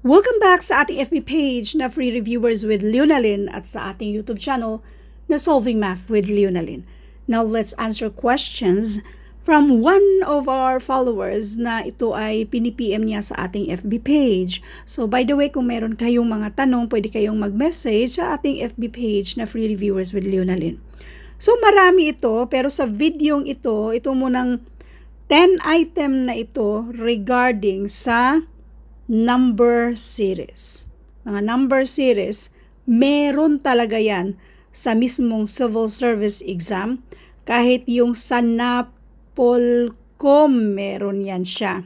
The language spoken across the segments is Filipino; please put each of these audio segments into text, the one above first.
Welcome back sa ating FB page na Free Reviewers with Leonalyn at sa ating YouTube channel na Solving Math with Leonalyn. Now let's answer questions from one of our followers na ito ay pinipm niya sa ating FB page. So by the way, kung meron kayong mga tanong, pwede kayong mag-message sa ating FB page na Free Reviewers with Leonalyn. So marami ito, pero sa videong ito munang 10 item na ito regarding sa number series. Mga number series, meron talaga yan sa mismong civil service exam. Kahit yung sa NAPOLCOM, meron yan siya.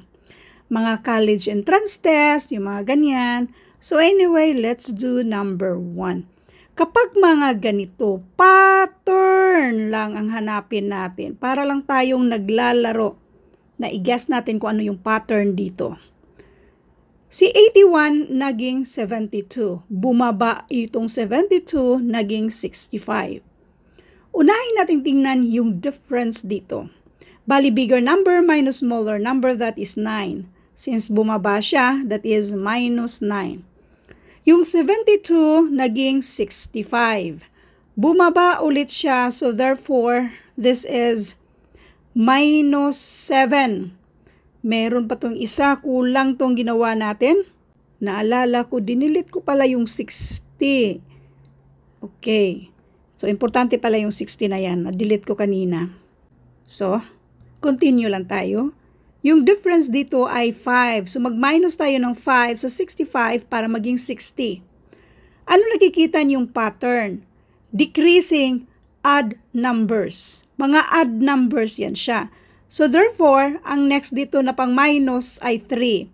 Mga college entrance test, yung mga ganyan. So anyway, let's do number 1. Kapag mga ganito, pattern lang ang hanapin natin. Para lang tayong naglalaro na i-guess natin kung ano yung pattern dito. Si 81 naging 72. Bumaba itong 72 naging 65. Unahin natin tingnan yung difference dito. Bali, bigger number minus smaller number, that is 9. Since bumaba siya, that is minus 9. Yung 72 naging 65. Bumaba ulit siya, so therefore, this is minus 7. Meron pa tong isa, kulang tong ginawa natin. Naalala ko, dinilit ko pala yung 60. Okay. So, importante pala yung 60 na yan. Na-delete ko kanina. So, continue lang tayo. Yung difference dito ay 5. So, mag-minus tayo ng 5 sa 65 para maging 60. Ano nakikita niyong pattern? Decreasing odd numbers. Mga odd numbers yan siya. So therefore, ang next dito na pang minus ay 3.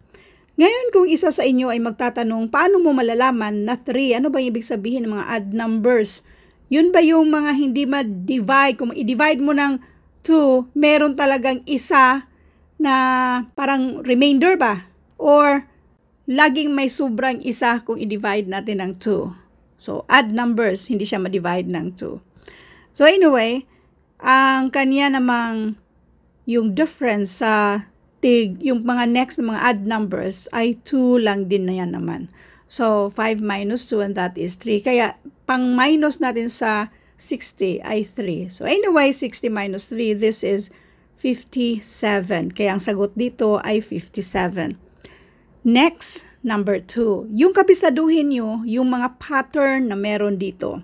Ngayon, kung isa sa inyo ay magtatanong, paano mo malalaman na 3? Ano ba ibig sabihin ng mga odd numbers? Yun ba yung mga hindi ma-divide? Kung i-divide mo ng 2, meron talagang isa na parang remainder ba? Or laging may sobrang isa kung i-divide natin ng 2. So odd numbers, hindi siya ma-divide ng 2. So anyway, ang kanya namang yung difference sa yung mga next na mga odd numbers ay 2 lang din na yan naman. So, 5 minus 2 and that is 3. Kaya, pang minus natin sa 60 ay 3. So, anyway, 60 minus 3, this is 57. Kaya, ang sagot dito ay 57. Next, number 2. Yung kabisaduhin nyo, yung mga pattern na meron dito.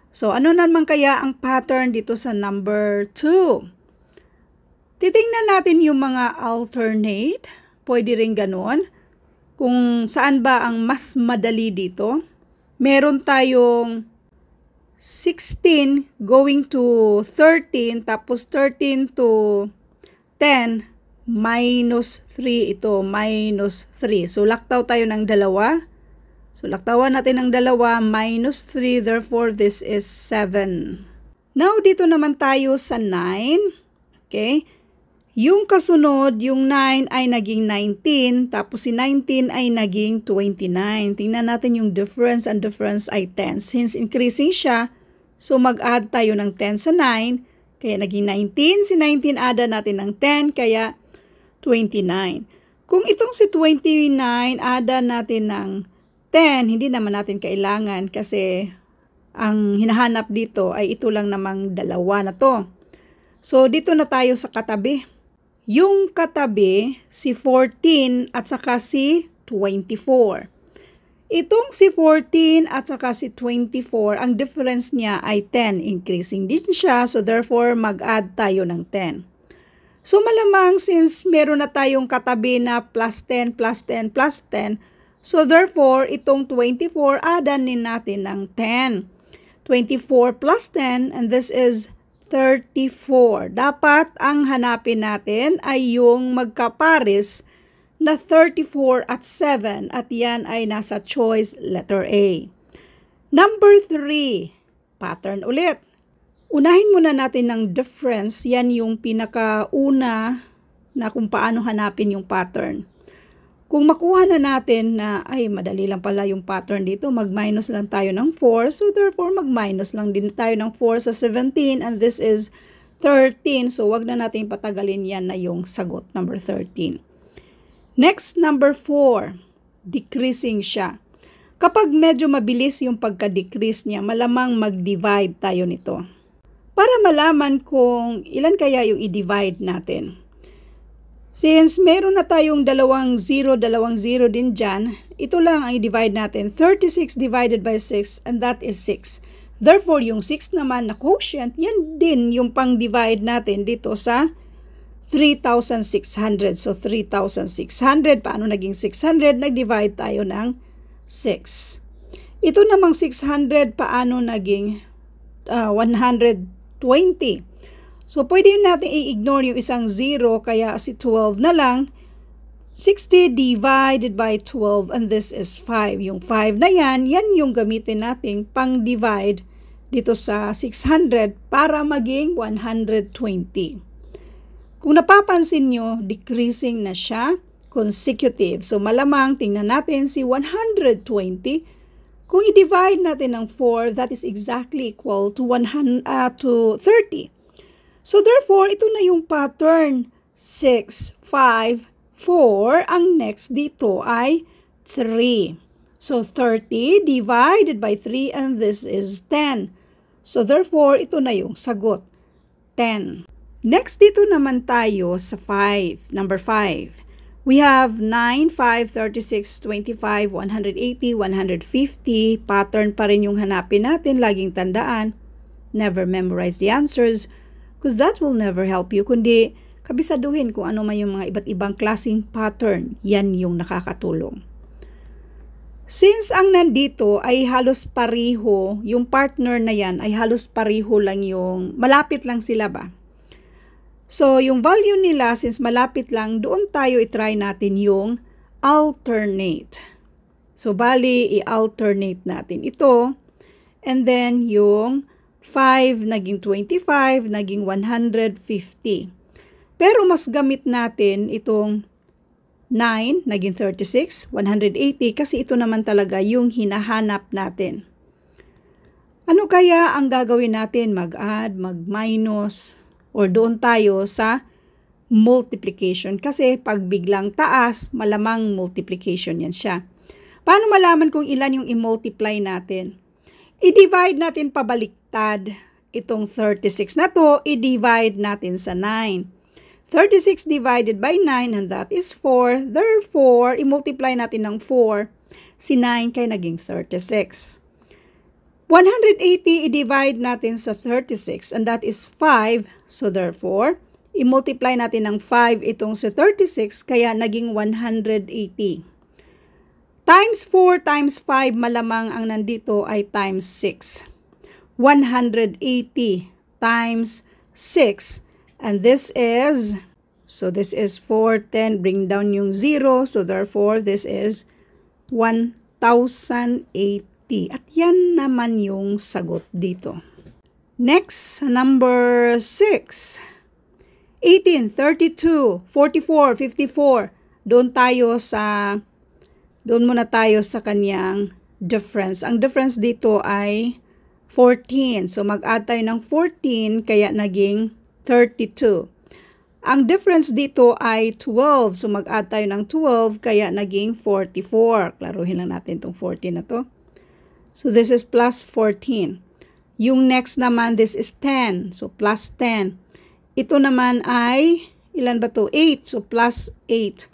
So, ano naman kaya ang pattern dito sa number 2? Titingnan natin yung mga alternate. Pwede rin ganun. Kung saan ba ang mas madali dito. Meron tayong 16 going to 13, tapos 13 to 10, minus 3 ito, minus 3. So, laktaw tayo ng dalawa. So, laktawan natin ng dalawa, minus 3, therefore, this is 7. Now, dito naman tayo sa 9. Okay? Yung kasunod, yung 9 ay naging 19, tapos si 19 ay naging 29. Tingnan natin yung difference. Ang difference ay 10. Since increasing siya, so mag-add tayo ng 10 sa 9, kaya naging 19. Si 19 add natin ng 10, kaya 29. Kung itong si 29, add natin ng 10, hindi naman natin kailangan kasi ang hinahanap dito ay ito lang namang dalawa na to. So, dito na tayo sa katabi. Yung katabi, si 14 at saka si 24. Itong si 14 at saka si 24, ang difference niya ay 10. Increasing din siya, so therefore mag-add tayo ng 10. So malamang since meron na tayong katabi na plus 10, plus 10, plus 10, so therefore itong 24, addanin natin ng 10. 24 plus 10, and this is 34. Dapat ang hanapin natin ay yung magkapares na 34 at 7 at yan ay nasa choice letter A. Number 3, pattern ulit. Unahin muna natin ng difference. Yan yung pinakauna na kung paano hanapin yung pattern. Kung makuha na natin na, ay madali lang pala yung pattern dito, mag-minus lang tayo ng 4. So therefore, mag-minus lang din tayo ng 4 sa 17 and this is 13. So wag na natin patagalin yan na yung sagot, number 13. Next, number 4. decreasing siya. Kapag medyo mabilis yung pagka-decrease niya, malamang mag-divide tayo nito. Para malaman kung ilan kaya yung i-divide natin. Since meron na tayong dalawang zero din dyan, ito lang ang i-divide natin. 36 divided by 6 and that is 6. Therefore, yung 6 naman na quotient, yan din yung pang-divide natin dito sa 3,600. So, 3,600. Paano naging 600? Nag-divide tayo ng 6. Ito namang 600, paano naging 120? So, pwede natin i-ignore yung isang 0, kaya si 12 na lang. 60 divided by 12, and this is 5. Yung 5 na yan yung gamitin natin pang-divide dito sa 600 para maging 120. Kung napapansin nyo, decreasing na siya, consecutive. So, malamang tingnan natin si 120. Kung i-divide natin ng 4, that is exactly equal to 30. So, therefore, ito na yung pattern. 6, 5, 4. Ang next dito ay 3. So, 30 divided by 3 and this is 10. So, therefore, ito na yung sagot. 10. Next, dito naman tayo sa 5. Number 5. We have 9, 5, 36, 25, 180, 150. Pattern pa rin yung hanapin natin. Laging tandaan. Never memorize the answers. Because that will never help you, kundi kabisaduhin kung ano man yung mga iba't ibang klaseng pattern, yan yung nakakatulong. Since ang nandito ay halos pariho, yung partner na yan ay halos pariho lang yung, malapit lang sila ba? So, yung value nila, since malapit lang, doon tayo itry natin yung alternate. So, bali, i-alternate natin ito, and then yung 5 naging 25, naging 150. Pero mas gamit natin itong 9 naging 36, 180 kasi ito naman talaga yung hinahanap natin. Ano kaya ang gagawin natin? Mag-add, mag-minus, or doon tayo sa multiplication. Kasi pag biglang taas, malamang multiplication yan siya. Paano malaman kung ilan yung i-multiply natin? I-divide natin pabaliktad. Itong 36 na to, i-divide natin sa 9. 36 divided by 9 and that is 4. Therefore, i-multiply natin ng 4. Si 9 kay naging 36. 180 i-divide natin sa 36 and that is 5. So therefore, i-multiply natin ng 5 itong sa 36 kaya naging 180. Times 4 times 5 malamang ang nandito ay times 6. 180 times 6. And this is, so this is 410, bring down yung 0. So therefore, this is 1,080. At yan naman yung sagot dito. Next, number 6. 18, 32, 44, 54. Doon muna tayo sa kanyang difference. Ang difference dito ay 14. So mag-add tayo ng 14 kaya naging 32. Ang difference dito ay 12. So mag-add tayo ng 12 kaya naging 44. Klaruhin lang natin itong 14 na to. So this is plus 14. Yung next naman, this is 10. So plus 10. Ito naman ay, ilan ba to? 8. So plus 8.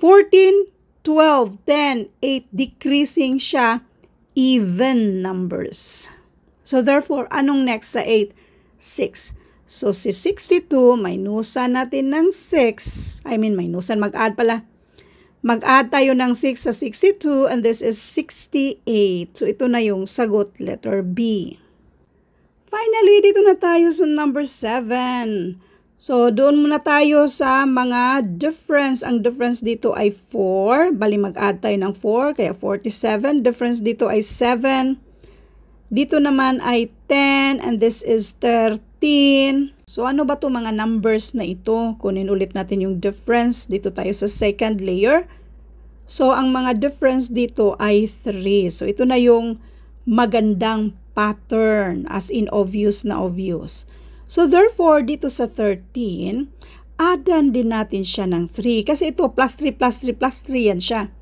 14, 12, 10, 8, decreasing siya, even numbers. So therefore, anong next sa 8? 6. So si 62, minusan natin ng 6. Minusan, mag-add pala. Mag-add tayo ng 6 sa 62 and this is 68. So ito na yung sagot, letter B. Finally, dito na tayo sa number 7. So, doon muna tayo sa mga difference. Ang difference dito ay 4. Bali, mag-add tayo ng 4. Kaya 47. Difference dito ay 7. Dito naman ay 10. And this is 13. So, ano ba to mga numbers na ito? Kunin ulit natin yung difference. Dito tayo sa second layer. So, ang mga difference dito ay 3. So, ito na yung magandang pattern. As in, obvious na obvious. So, therefore, dito sa 13, addan din natin siya ng 3. Kasi ito, plus 3, plus 3, plus 3 yan siya.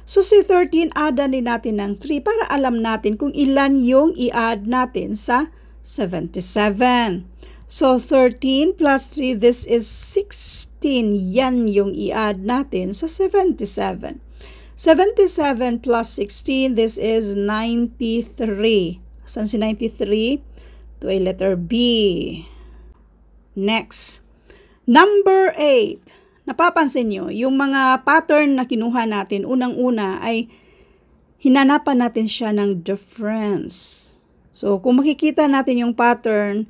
So si 13, add din natin ng 3 para alam natin kung ilan yung i-add natin sa 77. So 13 plus 3, this is 16. Yan yung i-add natin sa 77. 77 plus 16, this is 93. Saan si 93? To a letter B. Next. Number 8. Napapansin nyo, yung mga pattern na kinuha natin, unang-una ay hinanapan natin siya ng difference. So, kung makikita natin yung pattern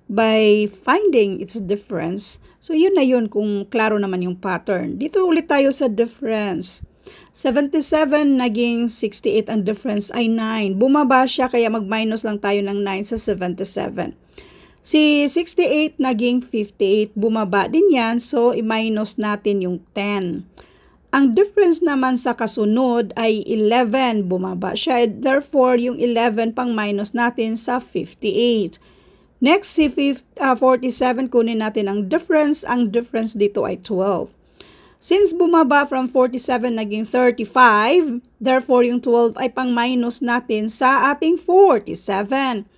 by finding its difference, so yun na yun kung klaro naman yung pattern. Dito ulit tayo sa difference. 77 naging 68, ang difference ay 9. Bumaba siya kaya mag-minus lang tayo ng 9 sa 77. Si 68 naging 58, bumaba din yan, so i-minus natin yung 10. Ang difference naman sa kasunod ay 11, bumaba siya, therefore yung 11 pang minus natin sa 58. Next, si 47, kunin natin ang difference dito ay 12. Since bumaba from 47 naging 35, therefore yung 12 ay pang minus natin sa ating 47.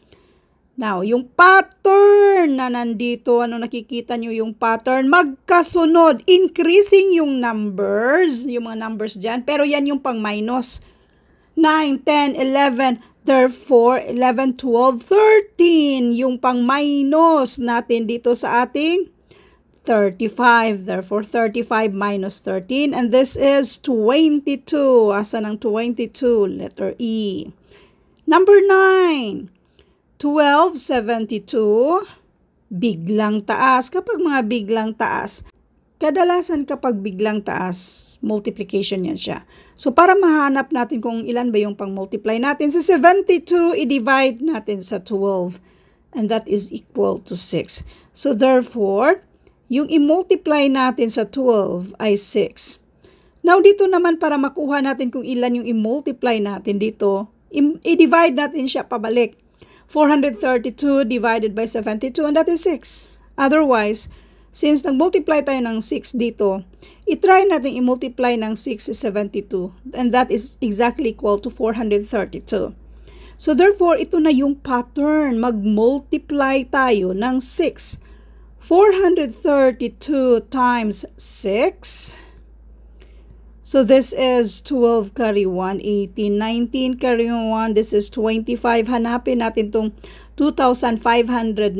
Now, yung pattern na nandito, ano nakikita nyo yung pattern? Magkasunod, increasing yung numbers, yung mga numbers dyan, pero yan yung pang minus. 9, 10, 11, therefore 11, 12, 13, yung pang minus natin dito sa ating 35. Therefore, 35 minus 13, and this is 22. Asan ang 22? Letter E. Number 9. 1272, biglang taas. Kapag mga biglang taas, kadalasan kapag biglang taas, multiplication yan siya. So, para mahanap natin kung ilan ba yung pang-multiply natin, sa 72, i-divide natin sa 12. And that is equal to 6. So, therefore, yung i-multiply natin sa 12 ay 6. Now, dito naman para makuha natin kung ilan yung i-multiply natin dito, i-divide natin siya pabalik. 432 divided by 72, and that is 6. Otherwise, since nag-multiply tayo ng 6 dito, i-try natin i-multiply ng 6 is 72, and that is exactly equal to 432. So therefore, ito na yung pattern. Mag-multiply tayo ng 6. 432 times 6. So this is 12 carry 1, 18, 19 carry 1, this is 25. Hanapin natin itong 2,592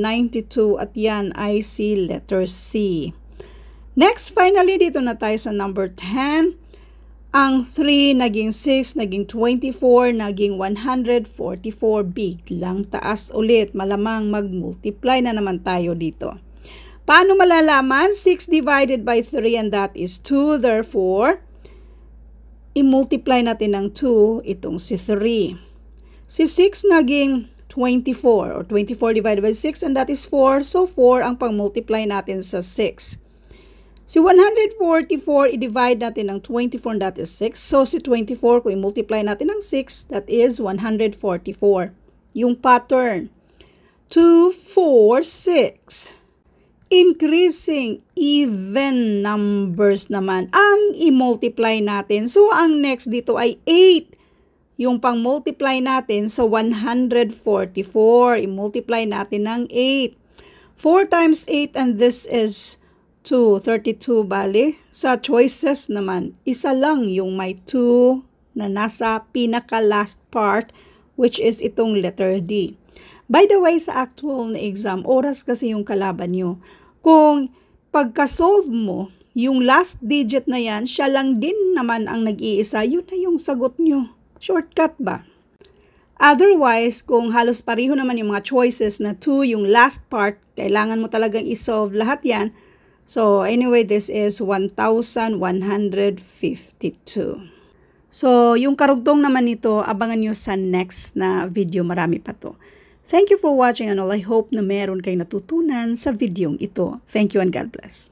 at yan ay si letter C. Next, finally, dito na tayo sa number 10. Ang 3 naging 6, naging 24, naging 144. Biglang taas ulit. Malamang mag-multiply na naman tayo dito. Paano malalaman? 6 divided by 3 and that is 2. Therefore, i-multiply natin ng 2 itong si 3. Si 6 naging 24 or 24 divided by 6 and that is 4. So 4 ang pang-multiply natin sa 6. Si 144, i-divide natin ng 24 and that is 6. So si 24, kung i-multiply natin ng 6, that is 144. Yung pattern. 2, 4, 6. Increasing even numbers naman ang i-multiply natin. So, ang next dito ay 8. Yung pang-multiply natin sa 144. I-multiply natin ng 8. 4 times 8 and this is 2. 32 bali. Sa choices naman, isa lang yung may 2 na nasa pinaka-last part which is itong letter D. By the way, sa actual na exam, oras kasi yung kalaban nyo. Kung pagka-solve mo, yung last digit na yan, siya lang din naman ang nag-iisa, yun na yung sagot nyo. Shortcut ba? Otherwise, kung halos pareho naman yung mga choices na 2, yung last part, kailangan mo talagang isolve lahat yan. So, anyway, this is 1,152. So, yung karugtong naman nito, abangan nyo sa next na video. Marami pa to. Thank you for watching and all. I hope na meron kayong natutunan sa videong ito. Thank you and God bless.